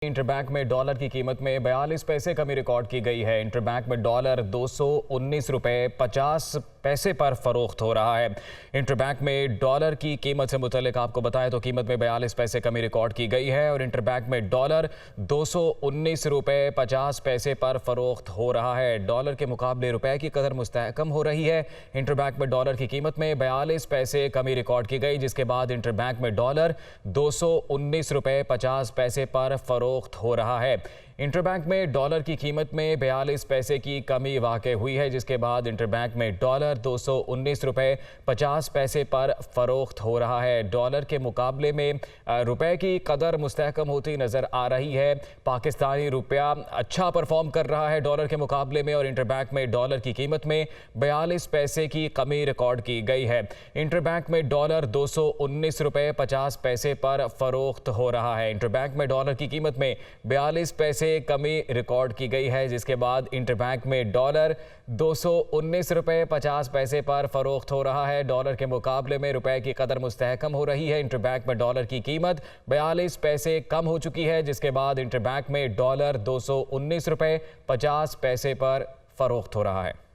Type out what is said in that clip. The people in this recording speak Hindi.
इंटरबैंक में डॉलर की कीमत में 42 पैसे कमी रिकॉर्ड की गई है। इंटरबैंक में डॉलर 219 रुपए 50 पैसे पर फरोख्त हो रहा है। इंटरबैंक में डॉलर की कीमत से मुतल्लिक आपको बताएं तो कीमत में 42 पैसे कमी रिकॉर्ड की गई है और इंटरबैंक में डॉलर 219 रुपए 50 पैसे पर फरोख्त हो रहा है। डॉलर के मुकाबले रुपए की कदर मुस्तहकम हो रही है। इंटरबैंक में डॉलर की कीमत में 42 पैसे कमी रिकॉर्ड की गई, जिसके बाद इंटरबैंक में डॉलर 219 रुपए 50 पैसे पर फरोख्त हो रहा है। इंटरबैंक में डॉलर की कीमत में 42 पैसे की कमी वाक़ई हुई है, जिसके बाद इंटरबैंक में डॉलर 219 रुपए 50 पैसे पर फरोख्त हो रहा है। डॉलर के मुकाबले में रुपए की कदर मुस्तहकम होती नज़र आ रही है। पाकिस्तानी रुपया अच्छा परफॉर्म कर रहा है डॉलर के मुकाबले में और इंटरबैंक में डॉलर की कीमत में 42 पैसे की कमी रिकॉर्ड की गई है। इंटरबैंक में डॉलर 219 रुपए 50 पैसे पर फरोख्त हो रहा है। इंटरबैंक में डॉलर की कीमत में 42 पैसे कमी रिकॉर्ड की गई है, जिसके बाद इंटरबैंक में डॉलर 219 रुपए 50 पैसे पर फरोख्त हो रहा है। डॉलर के मुकाबले में रुपए की कदर मुस्तहकम हो रही है। इंटरबैंक में डॉलर की कीमत 42 पैसे कम हो चुकी है, जिसके बाद इंटरबैंक में डॉलर 219 रुपए 50 पैसे पर फरोख्त हो रहा है।